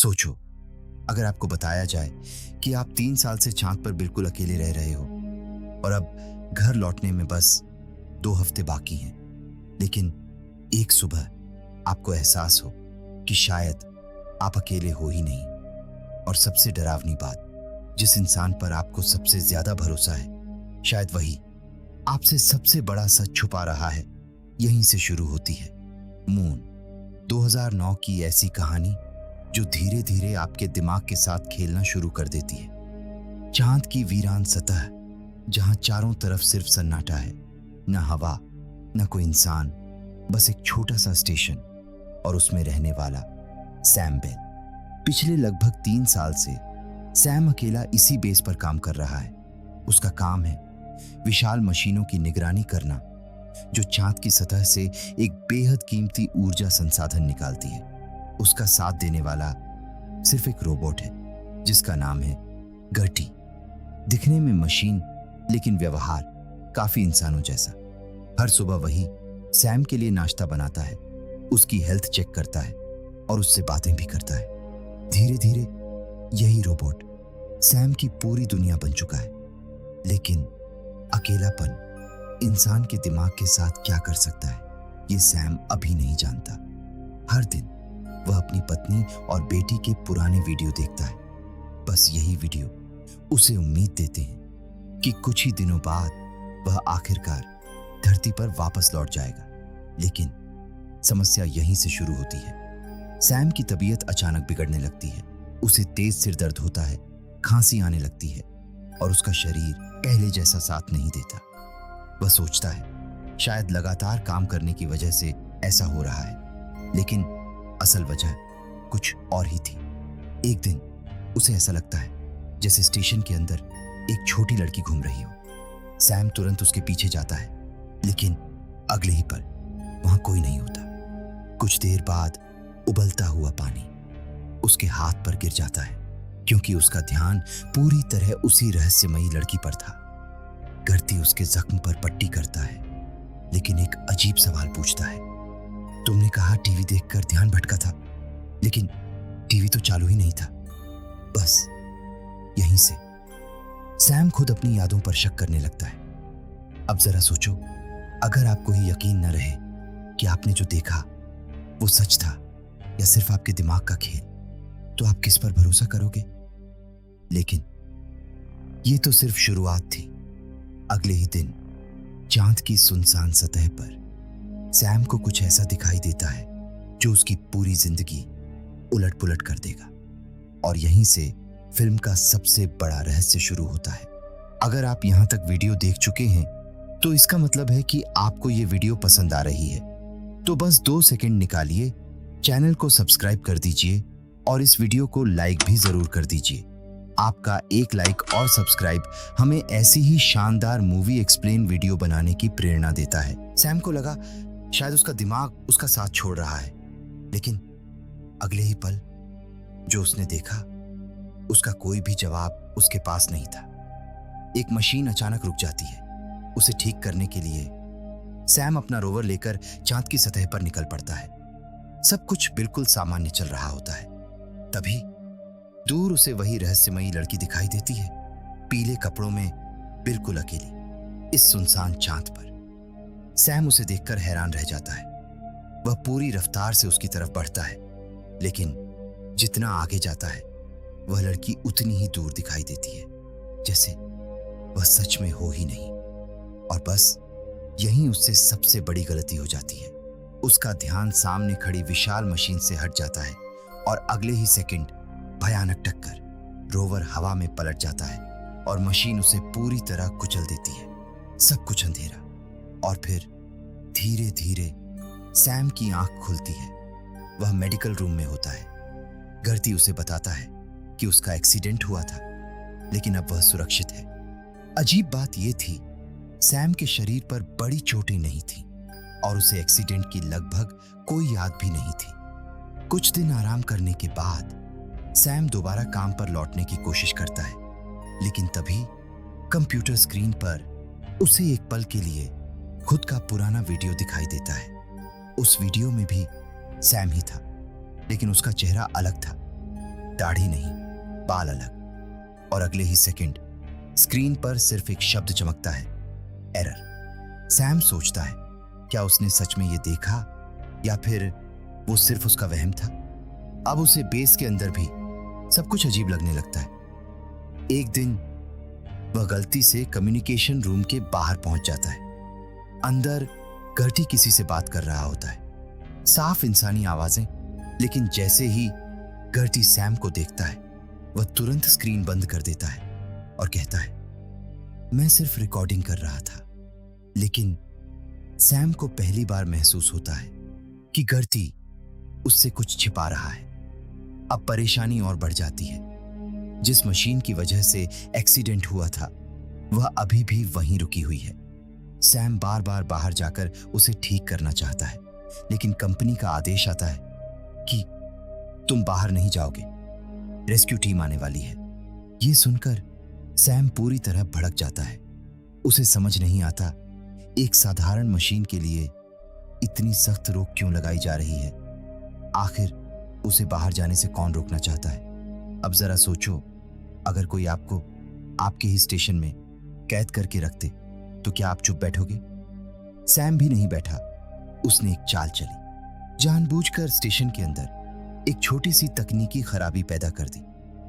सोचो, अगर आपको बताया जाए कि आप 3 साल से चांद पर बिल्कुल अकेले रह रहे हो और अब घर लौटने में बस 2 हफ्ते बाकी हैं, लेकिन एक सुबह आपको एहसास हो कि शायद आप अकेले हो ही नहीं। और सबसे डरावनी बात, जिस इंसान पर आपको सबसे ज्यादा भरोसा है, शायद वही आपसे सबसे बड़ा सच छुपा रहा है, यहीं से शुरू होती है मून। 2009 की ऐसी कहानी जो धीरे धीरे आपके दिमाग के साथ खेलना शुरू कर देती है। चांद की वीरान सतह, जहां चारों तरफ सिर्फ सन्नाटा है, न हवा, न कोई इंसान, बस एक छोटा सा स्टेशन और उसमें रहने वाला सैम बेल। पिछले लगभग 3 साल से सैम अकेला इसी बेस पर काम कर रहा है। उसका काम है विशाल मशीनों की निगरानी करना, जो चांद की सतह से एक बेहद कीमती ऊर्जा संसाधन निकालती है। उसका साथ देने वाला सिर्फ एक रोबोट है, जिसका नाम है गर्टी। दिखने में मशीन, लेकिन व्यवहार काफी इंसानों जैसा। हर सुबह वही सैम के लिए नाश्ता बनाता है, उसकी हेल्थ चेक करता है और उससे बातें भी करता है। धीरे धीरे यही रोबोट सैम की पूरी दुनिया बन चुका है। लेकिन अकेलापन इंसान के दिमाग के साथ क्या कर सकता है, ये सैम अभी नहीं जानता। हर दिन वह अपनी पत्नी और बेटी के पुराने वीडियो देखता है। बस यही वीडियो उसे उम्मीद देते हैं कि कुछ ही दिनों बाद वह आखिरकार धरती पर वापस लौट जाएगा। लेकिन समस्या यहीं से शुरू होती है। सैम की तबीयत अचानक बिगड़ने लगती है। उसे तेज सिर दर्द होता है, खांसी आने लगती है और उसका शरीर पहले जैसा साथ नहीं देता। वह सोचता है शायद लगातार काम करने की वजह से ऐसा हो रहा है, लेकिन असल वजह कुछ और ही थी। एक दिन उसे ऐसा लगता है जैसे स्टेशन के अंदर एक छोटी लड़की घूम रही हो। सैम तुरंत उसके पीछे जाता है, लेकिन अगले ही पल वहां कोई नहीं होता। कुछ देर बाद उबलता हुआ पानी उसके हाथ पर गिर जाता है, क्योंकि उसका ध्यान पूरी तरह उसी रहस्यमयी लड़की पर था। गर्ती उसके जख्म पर पट्टी करता है, लेकिन एक अजीब सवाल पूछता है। तुमने कहा टीवी देखकर ध्यान भटका था, लेकिन टीवी तो चालू ही नहीं था। बस यहीं से सैम खुद अपनी यादों पर शक करने लगता है। अब जरा सोचो, अगर आपको ही यकीन न रहे कि आपने जो देखा वो सच था या सिर्फ आपके दिमाग का खेल, तो आप किस पर भरोसा करोगे? लेकिन ये तो सिर्फ शुरुआत थी। अगले ही दिन चांद की सुनसान सतह पर सैम को कुछ ऐसा दिखाई देता है जो उसकी पूरी जिंदगी उलट पुलट कर देगा। और यहीं से फिल्म का सबसे बड़ा रहस्य शुरू होता है। अगर आप यहां तक वीडियो देख चुके हैं, तो इसका मतलब है कि आपको ये वीडियो पसंद आ रही है। तो बस 2 सेकंड निकालिए, चैनल को सब्सक्राइब कर दीजिए और इस वीडियो को लाइक भी जरूर कर दीजिए। आपका एक लाइक और सब्सक्राइब हमें ऐसी ही शानदार मूवी एक्सप्लेन वीडियो बनाने की प्रेरणा देता है। सैम को लगा शायद उसका दिमाग उसका साथ छोड़ रहा है, लेकिन अगले ही पल जो उसने देखा, उसका कोई भी जवाब उसके पास नहीं था। एक मशीन अचानक रुक जाती है। उसे ठीक करने के लिए सैम अपना रोवर लेकर चांद की सतह पर निकल पड़ता है। सब कुछ बिल्कुल सामान्य चल रहा होता है। तभी दूर उसे वही रहस्यमयी लड़की दिखाई देती है, पीले कपड़ों में, बिल्कुल अकेली, इस सुनसान चांद पर। सैम उसे देखकर हैरान रह जाता है। वह पूरी रफ्तार से उसकी तरफ बढ़ता है, लेकिन जितना आगे जाता है, वह लड़की उतनी ही दूर दिखाई देती है, जैसे वह सच में हो ही नहीं। और बस यहीं उससे सबसे बड़ी गलती हो जाती है। उसका ध्यान सामने खड़ी विशाल मशीन से हट जाता है और अगले ही सेकंड भयानक टक्कर, रोवर हवा में पलट जाता है और मशीन उसे पूरी तरह कुचल देती है। सब कुछ अंधेरा, और फिर धीरे धीरे सैम की आंख खुलती है। वह मेडिकल रूम में होता है। गर्ती उसे बताता है कि उसका एक्सीडेंट हुआ था, लेकिन अब वह सुरक्षित है। अजीब बात यह थी, सैम के शरीर पर बड़ी चोटें नहीं थीं और उसे एक्सीडेंट की लगभग कोई याद भी नहीं थी। कुछ दिन आराम करने के बाद सैम दोबारा काम पर लौटने की कोशिश करता है, लेकिन तभी कंप्यूटर स्क्रीन पर उसे एक पल के लिए खुद का पुराना वीडियो दिखाई देता है। उस वीडियो में भी सैम ही था, लेकिन उसका चेहरा अलग था। दाढ़ी नहीं, बाल अलग। और अगले ही सेकंड स्क्रीन पर सिर्फ एक शब्द चमकता है, एरर। सैम सोचता है, क्या उसने सच में ये देखा या फिर वो सिर्फ उसका वहम था? अब उसे बेस के अंदर भी सब कुछ अजीब लगने लगता है। एक दिन वह गलती से कम्युनिकेशन रूम के बाहर पहुंच जाता है। अंदर गर्टी किसी से बात कर रहा होता है, साफ इंसानी आवाजें। लेकिन जैसे ही गर्टी सैम को देखता है, वह तुरंत स्क्रीन बंद कर देता है और कहता है, मैं सिर्फ रिकॉर्डिंग कर रहा था। लेकिन सैम को पहली बार महसूस होता है कि गर्टी उससे कुछ छिपा रहा है। अब परेशानी और बढ़ जाती है। जिस मशीन की वजह से एक्सीडेंट हुआ था, वह अभी भी वहीं रुकी हुई है। सैम बार बार बाहर जाकर उसे ठीक करना चाहता है, लेकिन कंपनी का आदेश आता है कि तुम बाहर नहीं जाओगे, रेस्क्यू टीम आने वाली है। यह सुनकर सैम पूरी तरह भड़क जाता है। उसे समझ नहीं आता, एक साधारण मशीन के लिए इतनी सख्त रोक क्यों लगाई जा रही है। आखिर उसे बाहर जाने से कौन रोकना चाहता है? अब जरा सोचो, अगर कोई आपको आपके ही स्टेशन में कैद करके रखते तो क्या आप चुप बैठोगे? सैम भी नहीं बैठा। उसने एक चाल चली। जानबूझकर स्टेशन के अंदर एक छोटी सी तकनीकी खराबी पैदा कर दी,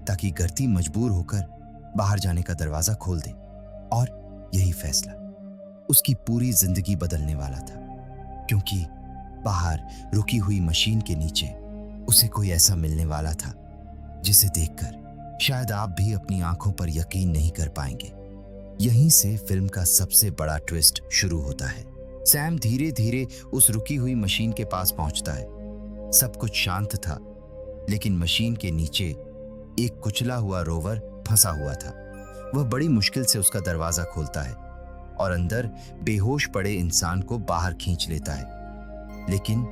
ताकि गर्ती मजबूर होकर बाहर जाने का दरवाजा खोल दे। और यही फैसला उसकी पूरी जिंदगी बदलने वाला था, क्योंकि बाहर रुकी हुई मशीन के नीचे उसे कोई ऐसा मिलने वाला था जिसे देखकर शायद आप भी अपनी आंखों पर यकीन नहीं कर पाएंगे। यहीं से फिल्म का सबसे बड़ा ट्विस्ट शुरू होता है। सैम धीरे धीरे उस रुकी हुई मशीन के पास पहुंचता है। सब कुछ शांत था, लेकिन मशीन के नीचे एक कुचला हुआ रोवर फंसा हुआ था। वह बड़ी मुश्किल से उसका दरवाजा खोलता है और अंदर बेहोश पड़े इंसान को बाहर खींच लेता है। लेकिन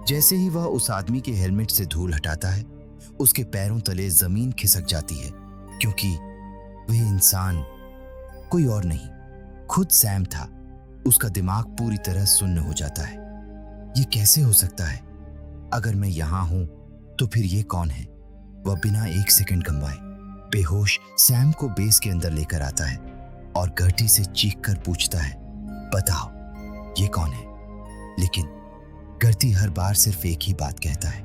जैसे ही वह उस आदमी के हेलमेट से धूल हटाता है, उसके पैरों तले जमीन खिसक जाती है, क्योंकि वह इंसान कोई और नहीं, खुद सैम था। उसका दिमाग पूरी तरह सुन्न हो जाता है। ये कैसे हो सकता है? अगर मैं यहां हूं तो फिर ये कौन है? वह बिना एक सेकंड गंवाए बेहोश सैम को बेस के अंदर लेकर आता है और गर्टी से चीख कर पूछता है, बताओ ये कौन है? लेकिन गर्टी हर बार सिर्फ एक ही बात कहता है,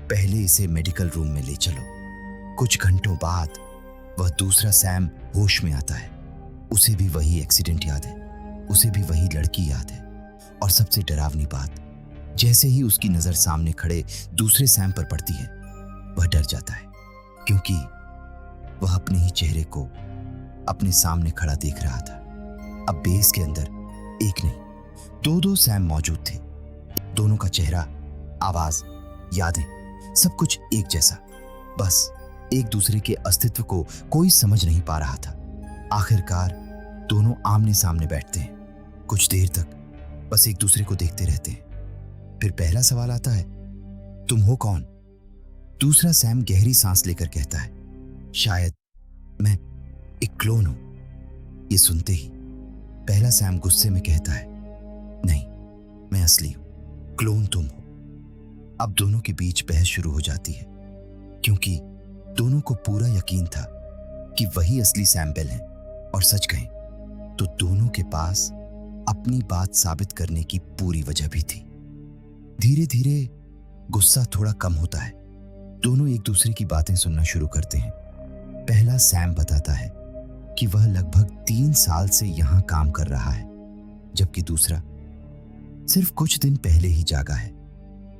पहले इसे मेडिकल रूम में ले चलो। कुछ घंटों बाद वह दूसरा सैम होश में आता है। उसे भी वही एक्सीडेंट याद है, उसे भी वही लड़की याद है। और सबसे डरावनी बात, जैसे ही उसकी नजर सामने खड़े दूसरे सैम पर पड़ती है, वह डर जाता है, क्योंकि वह अपने ही चेहरे को अपने सामने खड़ा देख रहा था। अब बेस के अंदर एक नहीं, दो सैम मौजूद थे। दोनों का चेहरा, आवाज, यादें, सब कुछ एक जैसा। बस एक दूसरे के अस्तित्व को कोई समझ नहीं पा रहा था। आखिरकार दोनों आमने सामने बैठते हैं। कुछ देर तक बस एक दूसरे को देखते रहते हैं। फिर पहला सवाल आता है, तुम हो कौन? दूसरा सैम गहरी सांस लेकर कहता है, शायद मैं एक क्लोन हूं। ये सुनते ही पहला सैम गुस्से में कहता है, नहीं, मैं असली हूं, क्लोन तुम हो। अब दोनों के बीच बहस शुरू हो जाती है, क्योंकि दोनों को पूरा यकीन था कि वही असली सैम बेल हैं। और सच कहें तो दोनों के पास अपनी बात साबित करने की पूरी वजह भी थी। धीरे धीरे गुस्सा थोड़ा कम होता है। दोनों एक दूसरे की बातें सुनना शुरू करते हैं। पहला सैम बताता है कि वह लगभग 3 साल से यहां काम कर रहा है, जबकि दूसरा सिर्फ कुछ दिन पहले ही जागा है।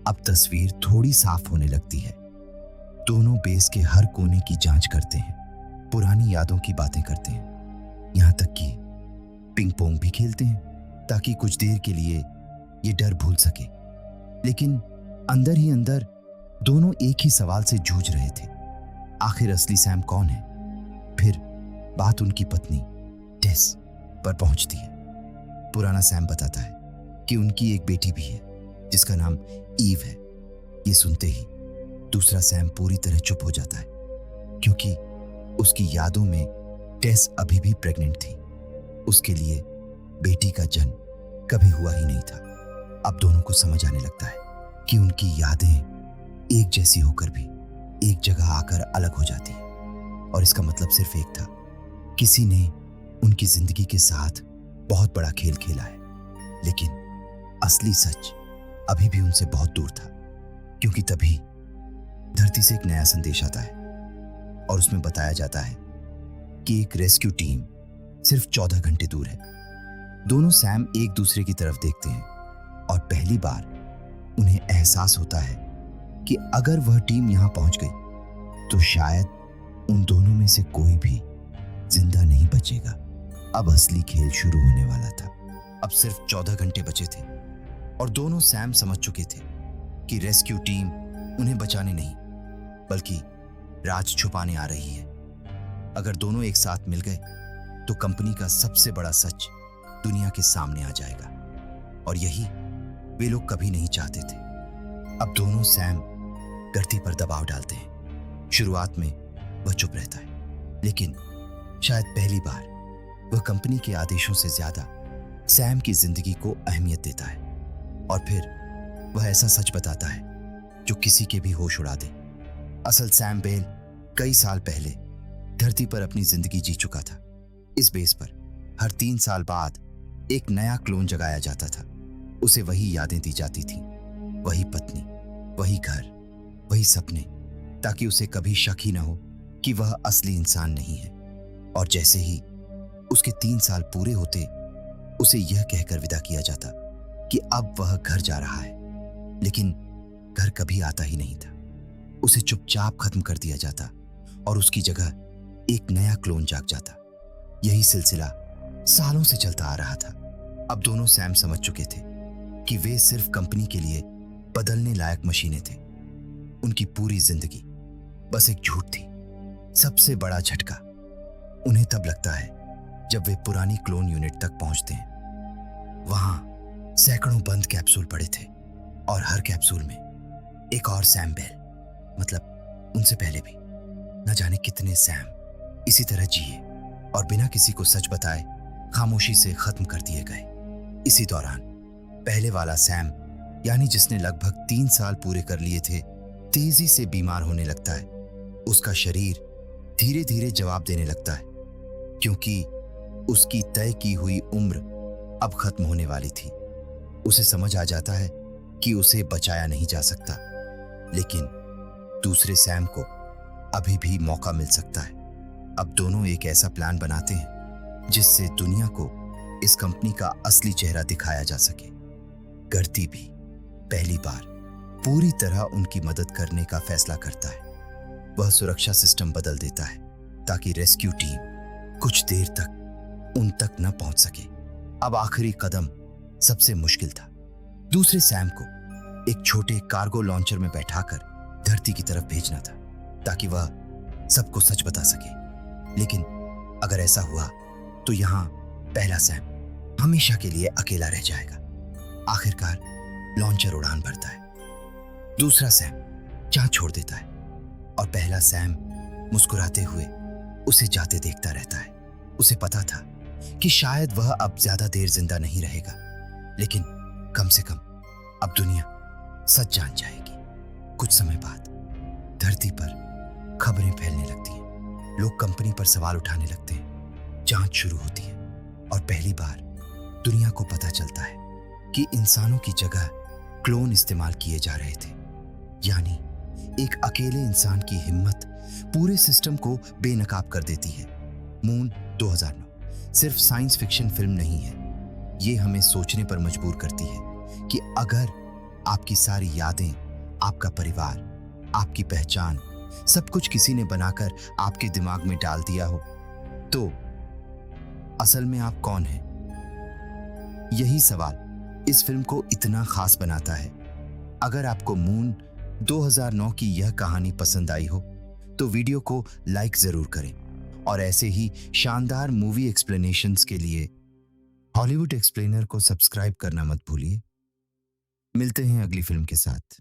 अब तस्वीर थोड़ी साफ होने लगती है। दोनों बेस के हर कोने की जांच करते हैं, पुरानी यादों की बातें करते हैं, यहां तक कि पिंग पोंग भी खेलते हैं, ताकि कुछ देर के लिए ये डर भूल सके। लेकिन अंदर ही अंदर दोनों एक ही सवाल से जूझ रहे थे, आखिर असली सैम कौन है? फिर बात उनकी पत्नी टेस पर पहुंचती है। पुराना सैम बताता है कि उनकी एक बेटी भी है, जिसका नाम ईव है। ये सुनते ही दूसरा सैम पूरी तरह चुप हो जाता है, क्योंकि उसकी यादों में टेस अभी भी प्रेग्नेंट थी। उसके लिए बेटी का जन्म कभी हुआ ही नहीं था। अब दोनों को समझ आने लगता है कि उनकी यादें एक जैसी होकर भी एक जगह आकर अलग हो जाती है। और इसका मतलब सिर्फ एक था, किसी ने उनकी जिंदगी के साथ बहुत बड़ा खेल खेला है। लेकिन असली सच अभी भी उनसे बहुत दूर था, क्योंकि तभी धरती से एक नया संदेश आता है और उसमें बताया जाता है कि एक रेस्क्यू टीम सिर्फ 14 घंटे दूर है। दोनों सैम एक दूसरे की तरफ देखते हैं और पहली बार उन्हें एहसास होता है कि अगर वह टीम यहां पहुंच गई तो शायद उन दोनों में से कोई भी जिंदा नहीं बचेगा। अब असली खेल शुरू होने वाला था। अब सिर्फ 14 घंटे बचे थे और दोनों सैम समझ चुके थे कि रेस्क्यू टीम उन्हें बचाने नहीं बल्कि राज छुपाने आ रही है। अगर दोनों एक साथ मिल गए तो कंपनी का सबसे बड़ा सच दुनिया के सामने आ जाएगा, और यही वे लोग कभी नहीं चाहते थे। अब दोनों सैम धरती पर दबाव डालते हैं। शुरुआत में वह चुप रहता है, लेकिन शायद पहली बार वह कंपनी के आदेशों से ज्यादा सैम की जिंदगी को अहमियत देता है। और फिर वह ऐसा सच बताता है जो किसी के भी होश उड़ा दे। असल सैम बेल कई साल पहले धरती पर अपनी जिंदगी जी चुका था। इस बेस पर हर 3 साल बाद एक नया क्लोन जगाया जाता था। उसे वही यादें दी जाती थीं, वही पत्नी, वही घर, वही सपने, ताकि उसे कभी शक ही ना हो कि वह असली इंसान नहीं है। और जैसे ही उसके 3 साल पूरे होते, उसे यह कहकर विदा किया जाता कि अब वह घर जा रहा है। लेकिन घर कभी आता ही नहीं था। उसे चुपचाप खत्म कर दिया जाता और उसकी जगह एक नया क्लोन जाग जाता। यही सिलसिला सालों से चलता आ रहा था। अब दोनों सैम समझ चुके थे कि वे सिर्फ कंपनी के लिए बदलने लायक मशीनें थे। उनकी पूरी जिंदगी बस एक झूठ थी। सबसे बड़ा झटका उन्हें तब लगता है जब वे पुरानी क्लोन यूनिट तक पहुंचते हैं। वहां सैकड़ों बंद कैप्सूल पड़े थे और हर कैप्सूल में एक और सैम बेल, मतलब उनसे पहले भी न जाने कितने सैम इसी तरह जिए और बिना किसी को सच बताए खामोशी से खत्म कर दिए गए। इसी दौरान पहले वाला सैम, यानी जिसने लगभग 3 साल पूरे कर लिए थे, तेजी से बीमार होने लगता है। उसका शरीर धीरे धीरे जवाब देने लगता है, क्योंकि उसकी तय की हुई उम्र अब खत्म होने वाली थी। उसे समझ आ जाता है कि उसे बचाया नहीं जा सकता, लेकिन दूसरे सैम को अभी भी मौका मिल सकता है। अब दोनों एक ऐसा प्लान बनाते हैं जिससे दुनिया को इस कंपनी का असली चेहरा दिखाया जा सके। गर्ती भी पहली बार पूरी तरह उनकी मदद करने का फैसला करता है। वह सुरक्षा सिस्टम बदल देता है ताकि रेस्क्यू टीम कुछ देर तक उन तक न पहुंच सके। अब आखिरी कदम सबसे मुश्किल था। दूसरे सैम को एक छोटे कार्गो लॉन्चर में बैठाकर धरती की तरफ भेजना था ताकि वह सबको सच बता सके। लेकिन अगर ऐसा हुआ तो यहां पहला सैम हमेशा के लिए अकेला रह जाएगा। आखिरकार लॉन्चर उड़ान भरता है। दूसरा सैम चांद छोड़ देता है और पहला सैम मुस्कुराते हुए उसे जाते देखता रहता है। उसे पता था कि शायद वह अब ज्यादा देर जिंदा नहीं रहेगा, लेकिन कम से कम अब दुनिया सच जान जाएगी। कुछ समय बाद धरती पर खबरें फैलने लगती हैं। लोग कंपनी पर सवाल उठाने लगते हैं। जांच शुरू होती है और पहली बार दुनिया को पता चलता है कि इंसानों की जगह क्लोन इस्तेमाल किए जा रहे थे। यानी एक अकेले इंसान की हिम्मत पूरे सिस्टम को बेनकाब कर देती है। मून 2009 सिर्फ साइंस फिक्शन फिल्म नहीं है, ये हमें सोचने पर मजबूर करती है कि अगर आपकी सारी यादें, आपका परिवार, आपकी पहचान, सब कुछ किसी ने बनाकर आपके दिमाग में डाल दिया हो, तो असल में आप कौन हैं? यही सवाल इस फिल्म को इतना खास बनाता है। अगर आपको मून 2009 की यह कहानी पसंद आई हो तो वीडियो को लाइक जरूर करें, और ऐसे ही शानदार मूवी एक्सप्लेनेशंस के लिए हॉलीवुड एक्सप्लेनर को सब्सक्राइब करना मत भूलिए। मिलते हैं अगली फिल्म के साथ।